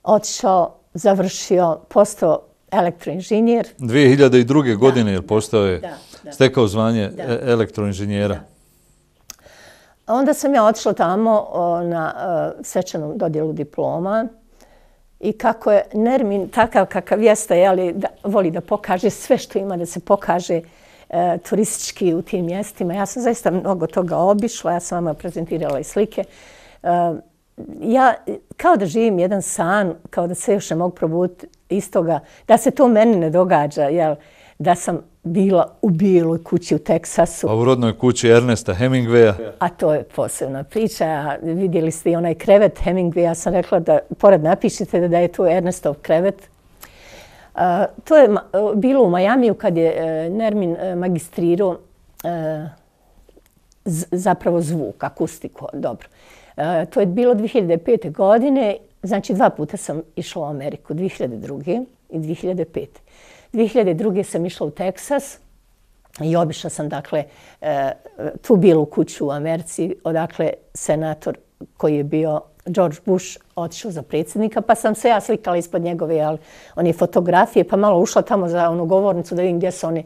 otišao, završio, postao elektroinženjer.
2002. godine je postao je, stekao zvanje elektroinženjera.
Onda sam ja otišla tamo na svečanu dodjelu diploma i kako je Nermin takav kakav jeste, voli da pokaže sve što ima da se pokaže turistički u tim mjestima. Ja sam zaista mnogo toga obišla, ja sam vama prezentirala i slike. Ja kao da živim jedan san, kao da se još ne mogu probuditi iz toga, da se to meni ne događa, da sam bila u Bijeloj kući u Teksasu.
A u rodnoj kući Ernesta Hemingwaya?
A to je posebna priča. Vidjeli ste i onaj krevet Hemingwaya. Ja sam rekla da pored napišite da je to Ernestov krevet. To je bilo u Majamiju kad je Nermin magistrirao zapravo zvuk, akustiku, dobro. To je bilo 2005. godine, znači 2 puta sam išla u Ameriku, 2002. i 2005. 2002. sam išla u Teksas i obišla sam, dakle, tu Bijelu kuću u Americi, odakle senator koji je bio George Bush otišao za predsjednika, pa sam se ja slikala ispod njegove one fotografije, pa malo ušla tamo za onu govornicu da vidim gdje su oni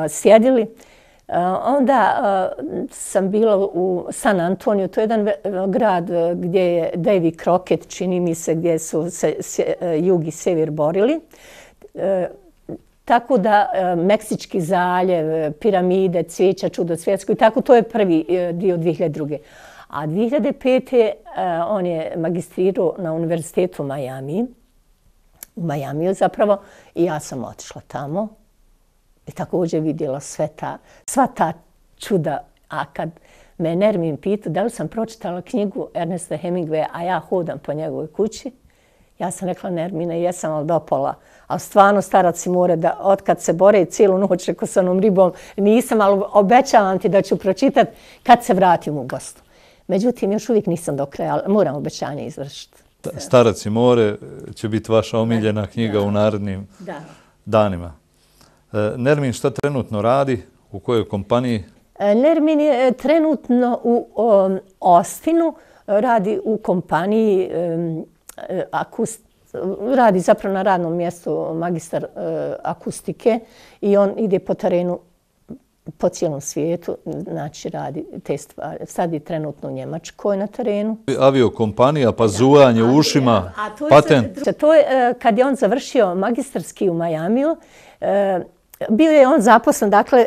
sjedili. Onda sam bila u San Antoniju, to je jedan grad gdje je Davy Crockett, čini mi se, gdje su se jug i sjever borili. Tako da Meksički zaljev, piramide, cvijeća, čudo svjetsko i tako, to je prvi dio 2002. A 2005. On je magistrirao na univerzitetu u Majamiju zapravo, i ja sam otišla tamo i također vidjela sva ta čuda. A kad me Nermin pitao da li sam pročitala knjigu Ernesta Hemingwaya, a ja hodam po njegovoj kući, ja sam rekla Nermine, jesam, ali do pola. Ali stvarno Starac i more, da otkad se bore cijelu noć, rekao sa onom ribom, nisam, ali obećavam ti da ću pročitati kad se vratim u Bosnu. Međutim, još uvijek nisam do kraja, ali moram obećanje izvršiti.
Starac i more će biti vaša omiljena knjiga u narednim danima. Nermin šta trenutno radi? U kojoj kompaniji?
Nermin je trenutno u Austinu, radi u kompaniji radi zapravo na radnom mjestu magistar akustike i on ide po terenu po cijelom svijetu, znači radi te stvari. Sad je trenutno u Njemačkoj na terenu.
Aviokompanija, pa zuvanje u ušima, patent.
To je kad je on završio magistarski u Majamiju, bio je on zaposlen dakle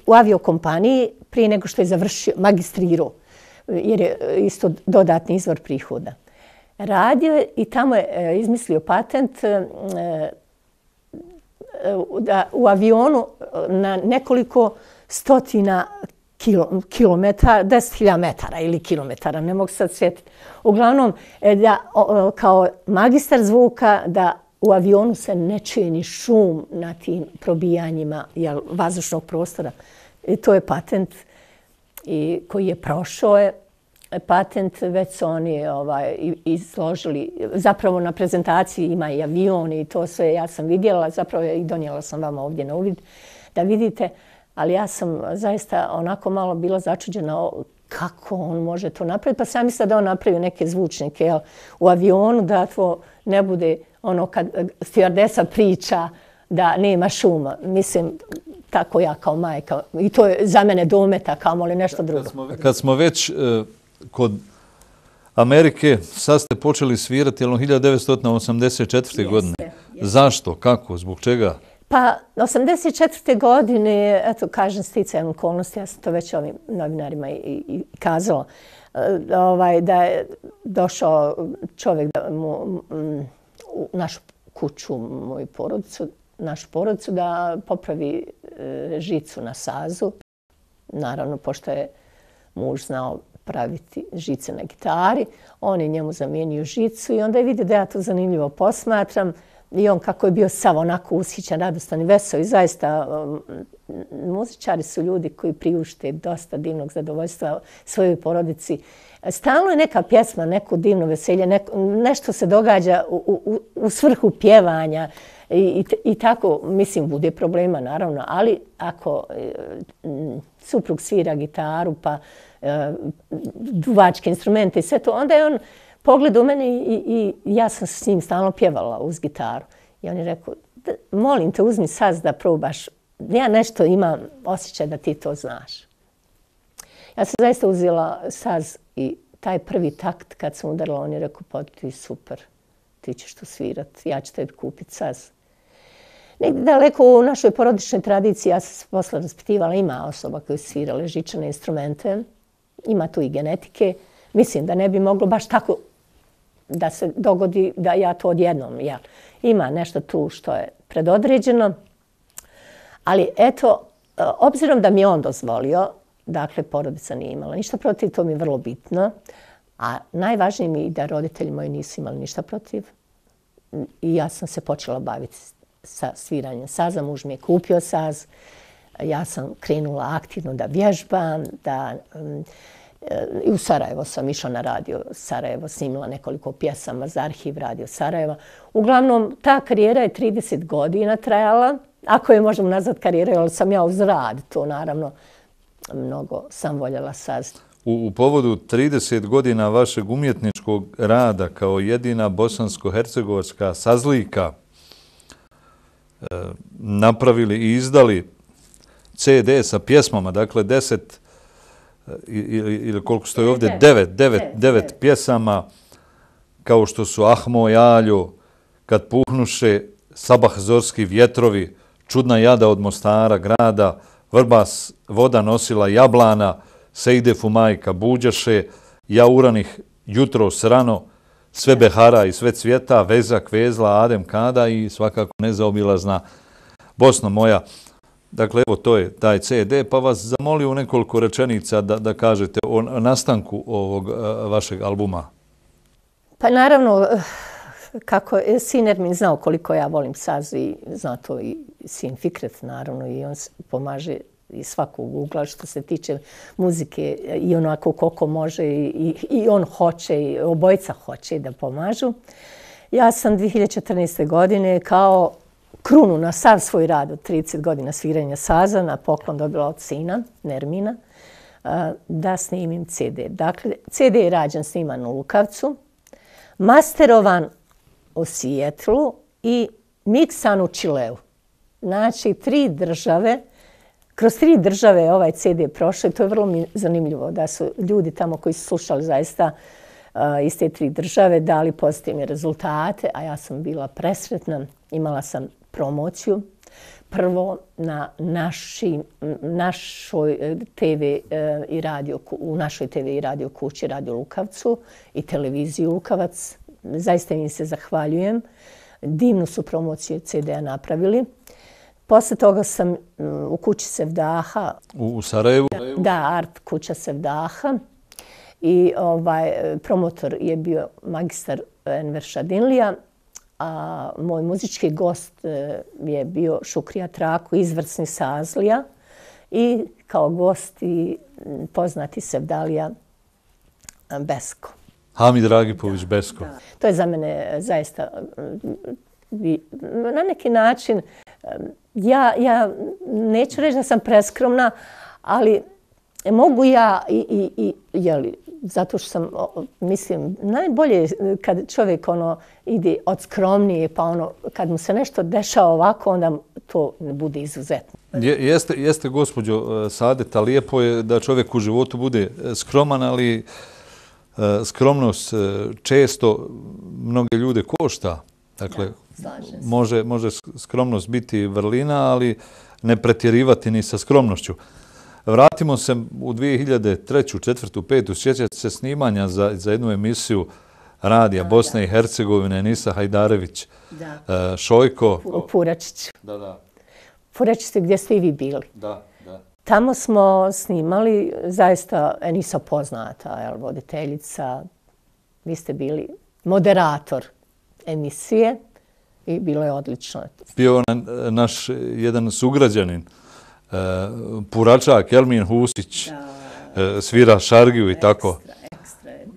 u aviokompaniji prije nego što je završio, magistrirao, jer je isto dodatni izvor prihoda. Radio je i tamo je izmislio patent da u avionu na nekoliko stotina kilometara, 10.000 metara ili kilometara, ne mogu sad sjetiti. Uglavnom, da kao magistar zvuka da u avionu se ne čuje ni šum na tim probijanjima vazdušnog prostora. I to je patent koji je prošao. Patent već su oni izložili, zapravo na prezentaciji ima i avion i to sve ja sam vidjela, zapravo i donijela sam vama ovdje na uvid da vidite, ali ja sam zaista onako malo bila začuđena kako on može to napraviti, pa sam mislila da on napravi neke zvučnike u avionu, da to ne bude ono kad stewardesa priča da nema šuma. Mislim, tako ja kao majka, i to je za mene dometa, kamoli nešto drugo.
Kad smo već kod Amerike, sad ste počeli svirati 1984. godine. Zašto? Kako? Zbog čega?
Pa, 1984. godine, eto, kažem, sticajem okolnosti, ja sam to već ovim novinarima i kazala, da je došao čovjek u našu kuću, moju porodicu, našu porodicu, da popravi žicu na sazu. Naravno, pošto je muž znao praviti žice na gitari, on je njemu zamijenio žicu i onda je vidio da ja to zanimljivo posmatram i on kako je bio sav onako ushićen, radostan i vesel i zaista muzičari su ljudi koji priušte dosta divnog zadovoljstva svojoj porodici. Stalno je neka pjesma, neko divno veselje, nešto se događa u svrhu pjevanja i tako, mislim, bude problema naravno, ali ako suprug svira gitaru pa duvačke instrumente i sve to, onda je on pogledao u mene i ja sam s njim stalno pjevala uz gitaru. I on je rekao, molim te, uzmi saz da probaš. Ja nešto imam osjećaj da ti to znaš. Ja sam zaista uzela saz i taj prvi takt kad sam udarila, on je rekao, pa ti super, ti ćeš to svirati, ja ću tebi kupiti saz. Negdje daleko u našoj porodičnoj tradiciji, ja sam se posle raspitivala, ima osoba koje su svirale žičane instrumente, ima tu i genetike. Mislim da ne bi moglo baš tako da se dogodi da ja to odjednom. Ima nešto tu što je predodređeno, ali eto, obzirom da mi je on dozvolio, dakle, porodica nije imala ništa protiv, to mi je vrlo bitno, a najvažnije mi je da roditelji moji nisu imali ništa protiv i ja sam se počela baviti sa sviranjem saza, muž mi je kupio saz, ja sam krenula aktivno da vježbam, i u Sarajevo sam išla na radio Sarajevo, snimila nekoliko pjesama za arhiv radio Sarajeva. Uglavnom, ta karijera je 30 godina trajala, ako je možemo nazvati karijera, jer sam ja uz rad, to naravno mnogo sam voljela saz.
u povodu 30 godina vašeg umjetničkog rada kao jedina bosansko-hercegovačka sazlika napravili i izdali CD sa pjesmama, dakle 10 ili koliko stoji ovdje, 9 pjesama, kao što su Ah moj Aljo, Kad puhnuše, Sabah zorski vjetrovi, Čudna jada od Mostara grada, Vrbas voda nosila jablana, Sejdefu majka buđaše, Ja uranih jutros rano, Sve behara i sve cvjeta, Vezak vezla, Adem kada i svakako nezaobilazna Bosno moja. Dakle, evo to je taj CD, pa vas zamolio u nekoliko rečenica da kažete o nastanku ovog vašeg albuma.
Pa naravno, kako sin Ermin znao koliko ja volim saz i zna to i sin Fikret naravno i on pomaže iz svakog ugla što se tiče muzike i onako koliko može i on hoće i obojica hoće da pomažu. Ja sam 2014. godine kao krunu na sav svoj rad od 30 godina sviranja saza na poklon dobila od sina Nermina da snimim CD. Dakle, CD je rađen, sniman u Lukavcu, masterovan u Sijetlu i miksan u Čileu. Znači, 3 države, kroz 3 države je ovaj CD prošao i to je vrlo mi zanimljivo da su ljudi tamo koji su slušali zaista iz te 3 države dali pozitivne rezultate, a ja sam bila presretna. Imala sam promociju. Prvo na našoj TV i radio, u našoj TV i radio kući, Radio Lukavcu i televiziju Lukavac. Zaista im se zahvaljujem. Divnu su promociju CD-a napravili. Posle toga sam u kući Sevdaha.
U Sarajevu?
Da, Art kuća Sevdaha. I promotor je bio magistar Enver Šadinlija, a moj muzički gost je bio Šukrija Traku, izvrsni sazlija i kao gost i poznati Sevdalija Besko.
Hamid Dragipović Besko.
Da. To je za mene zaista na neki način, ja neću reći da sam preskromna, ali mogu ja zato što sam, mislim, najbolje kad čovjek ide od skromnije, pa kad mu se nešto dešava ovako, onda to ne bude izuzetno.
Jeste, gospođo Saadeta, lijepo je da čovjek u životu bude skroman, ali skromnost često mnoge ljude košta. Dakle, može skromnost biti vrlina, ali ne pretjerivati ni sa skromnošću. Vratimo se u 2003. 4. 5. Sjećate se snimanja za jednu emisiju radija Bosne i Hercegovine, Nisa Hajdarević, Šojko.
U Puračiću.
Da.
Puračiću gdje ste i vi bili.
Da.
Tamo smo snimali, zaista Enisa poznata, voditeljica. Vi ste bili moderator emisije i bilo je odlično.
Bio naš jedan sugrađanin, Puračak, Elmin Husić, svira šargiju i tako.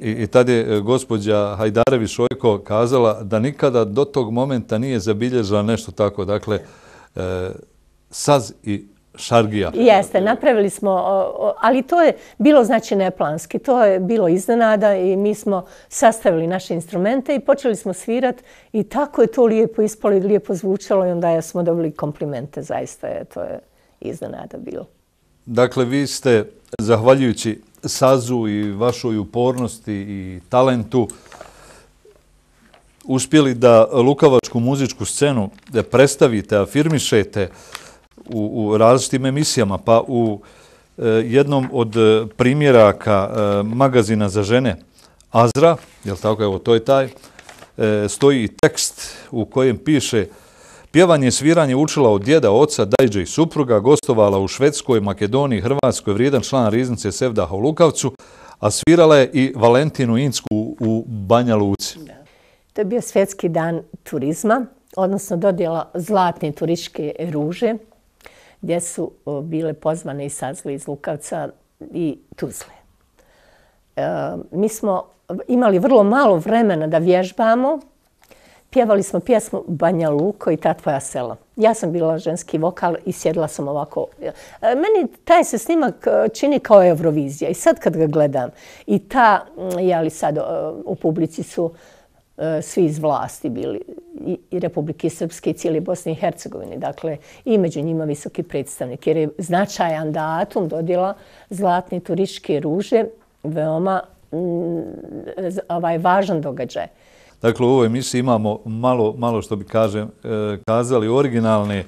I tad je gospođa Hajdarević Šojko kazala da nikada do tog momenta nije zabilježila nešto tako. Dakle, saz i šargija.
Jeste, napravili smo, ali to je bilo znači neplanski. To je bilo iznenada i mi smo sastavili naše instrumente i počeli smo svirati i tako je to lijepo ispalo i lijepo zvučalo i onda smo dobili komplimente. Zaista je to je iznenada bilo.
Dakle, vi ste, zahvaljujući sazu i vašoj upornosti i talentu, uspjeli da lukavačku muzičku scenu predstavite, afirmišete u različitim emisijama. Pa u jednom od primjeraka magazina za žene Azra, jel tako, evo to je taj, stoji tekst u kojem piše: pjevanje i sviranje učila od djeda, oca, dajđe i supruga, gostovala u Švedskoj, Makedoniji, Hrvatskoj, vrijedan član riznice Sevdaha u Lukavcu, a svirala je i Valentinu Insku u Banja Luci.
To je bio svjetski dan turizma, odnosno dodjela zlatne turističke ruže, gdje su bile pozvane i sazli iz Lukavca i Tuzle. Mi smo imali vrlo malo vremena da vježbamo. pjevali smo pjesmu Banja Luko i Ta tvoja sela. Ja sam bila ženski vokal i sjedila sam ovako. Meni taj se snimak čini kao Eurovizija i sad kad ga gledam i sad u publici su svi iz vlasti bili i Republike Srpske i cijele Bosne i Hercegovine. Dakle, i među njima visoki predstavnik. Jer je značajan datum dodjela Zlatne turističke ruže veoma važan događaj.
Dakle, u ovoj emisiji imamo malo što bi kazali, originalne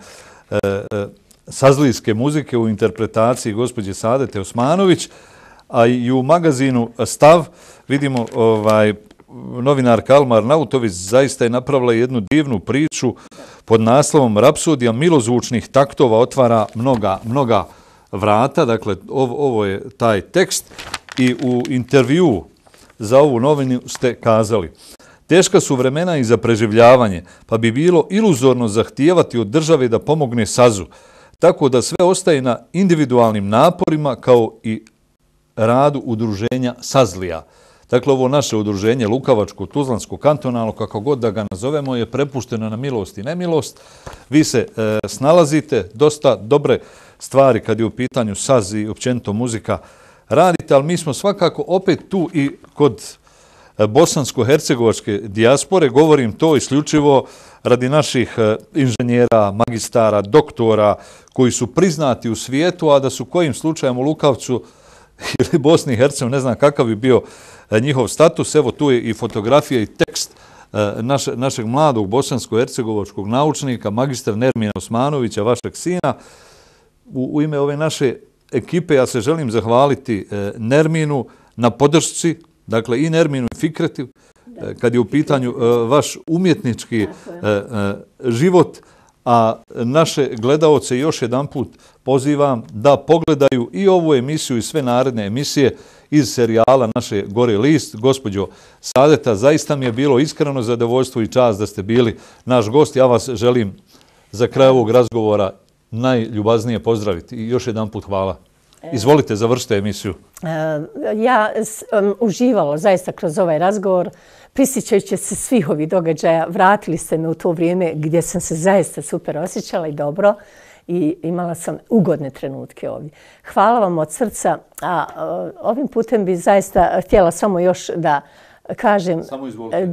sazlijske muzike u interpretaciji gospođe Saadete Osmanović, a i u magazinu Stav vidimo novinarka Almar Nautović zaista je napravila jednu divnu priču pod naslovom Rapsodija milozvučnih taktova otvara mnoga vrata. Dakle, ovo je taj tekst i u intervjuu za ovu novinu ste kazali: teška su vremena i za preživljavanje, pa bi bilo iluzorno zahtijevati od države da pomogne sazu, tako da sve ostaje na individualnim naporima kao i radu udruženja Sazlija. Dakle, ovo naše udruženje Lukavačko, Tuzlansko, kantonalno, kako god da ga nazovemo, je prepušteno na milost i nemilost. Vi se snalazite, dosta dobre stvari kad je u pitanju saz i općenito muzika radite, ali mi smo svakako opet tu i kod bosansko-hercegovačke dijaspore, govorim to isključivo radi naših inženjera, magistara, doktora koji su priznati u svijetu, a da su kojim slučajem u Lukavcu ili Bosni i Hercegovini, ne znam kakav bi bio njihov status. Evo tu je i fotografija i tekst našeg mladog bosansko-hercegovačkog naučnika, magistra Nermina Osmanovića, vašeg sina. U ime ove naše ekipe ja se želim zahvaliti Nerminu na podršci, dakle i Nerminu i Fikretu, kad je u pitanju vaš umjetnički život, a naše gledaoce još jedanput pozivam da pogledaju i ovu emisiju i sve naredne emisije iz serijala naše Gore list. Gospođo Saadeta, zaista mi je bilo iskreno zadovoljstvo i čast da ste bili naš gost. Ja vas želim za kraj ovog razgovora najljubaznije pozdraviti i još jedanput hvala. Izvolite, završite emisiju.
Ja uživala zaista kroz ovaj razgovor. Prisjećajući se svih ovih događaja, vratili ste me u to vrijeme gdje sam se zaista super osjećala i dobro i imala sam ugodne trenutke ovdje. Hvala vam od srca, a ovim putem bi zaista htjela samo još da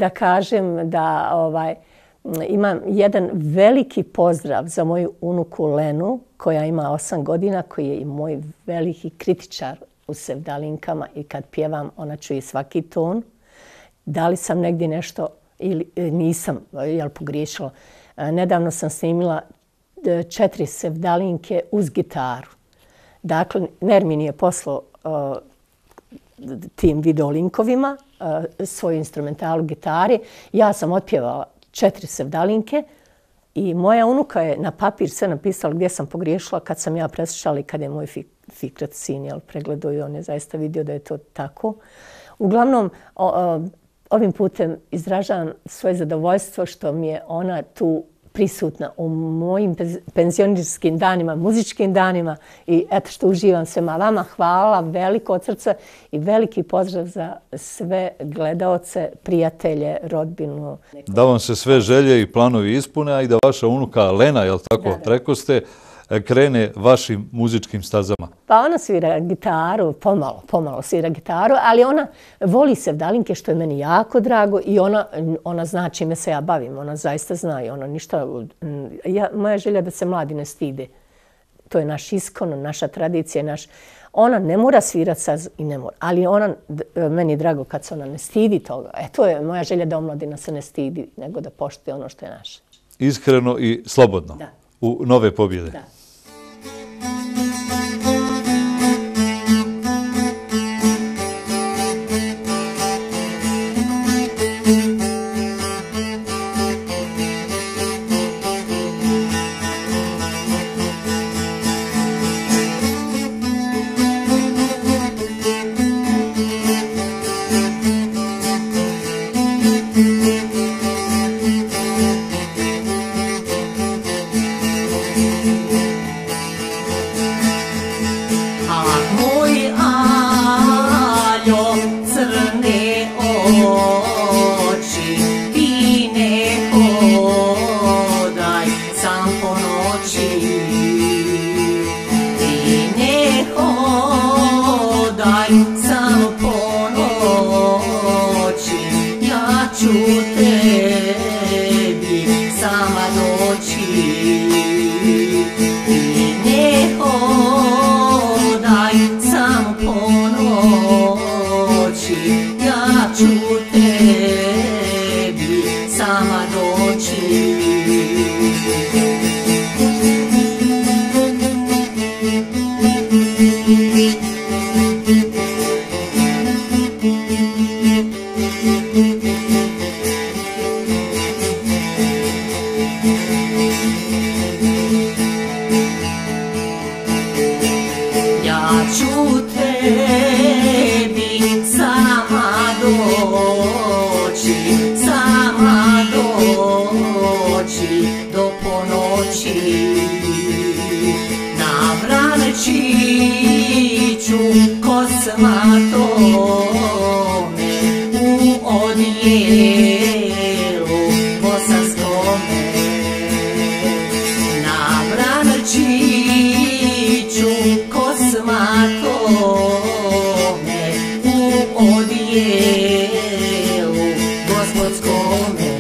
kažem da imam jedan veliki pozdrav za moju unuku Lenu, koja ima 8 godina, koji je i moj veliki kritičar u sevdalinkama i kad pjevam ona čuje svaki ton. Da li sam negdje nešto ili nisam pogriješila. Nedavno sam snimila 4 sevdalinke uz gitaru. Dakle, Nermin je poslao tim videolinkovima svoju instrumentalu gitari. Ja sam otpjevala 4 sevdalinke i moja unuka je na papir sve napisala gdje sam pogriješila kad sam ja preslušala i kad je moj Fikret sin pregledao i on je zaista vidio da je to tako. Uglavnom, ovim putem izražavam svoje zadovoljstvo što mi je ona tu prisutna u mojim penzionerskim danima, muzičkim danima i eto što uživam svema vama. Hvala veliko od srca i veliki pozdrav za sve gledaoce, prijatelje, rodbinu.
Da vam se sve želje i planovi ispune, a i da vaša unuka Lena, jel tako, rekoste, krene vašim muzičkim stazama.
Pa ona svira gitaru, pomalo svira gitaru, ali ona voli sevdalinke, što je meni jako drago i ona zna čime se ja bavim. Ona zaista zna i ona ništa... Moja želja da se mladi ne stide. To je naš iskon, naša tradicija, Ona ne mora svirati saz i ne mora, ali meni je drago kad se ona ne stidi toga. To je moja želja da omladina se ne stidi, nego da poštuje ono što je naše.
Iskreno i slobodno.
Da.
U nove pobjede.
Da.
Crne oči, fine
ću tebi sama doći i ne hodaj sam po noći, ja ću tebi sama doći. Ja ću tebi sama doći, sama doći do ponoći. Na brančiću kosmatome u odijelu bosanskome. Na brančiću kosmatome u odijelu gospodskome.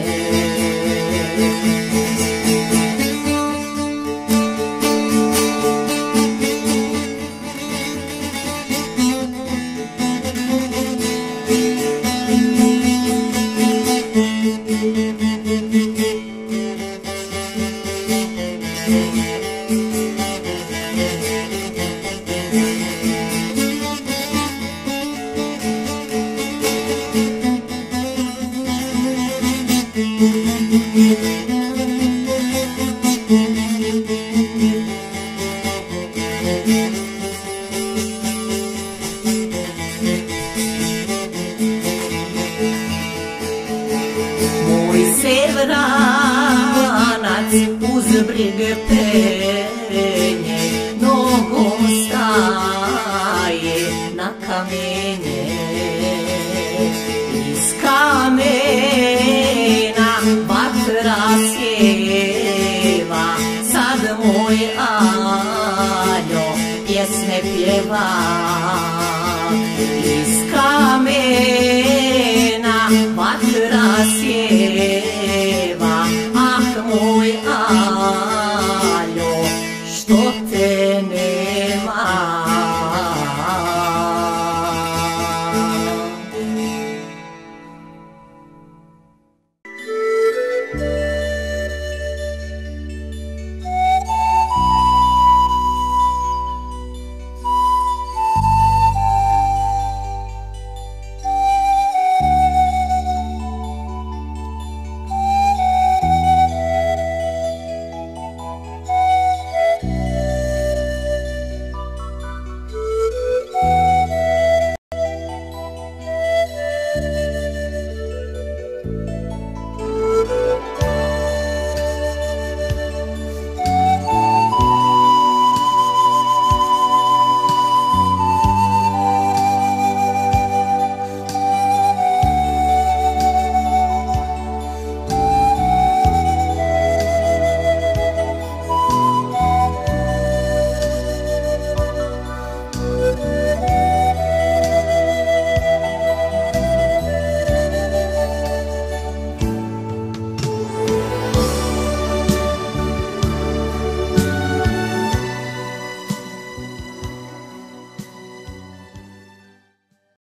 Moj se vranac uz brige penje, nogom staje na kamenje.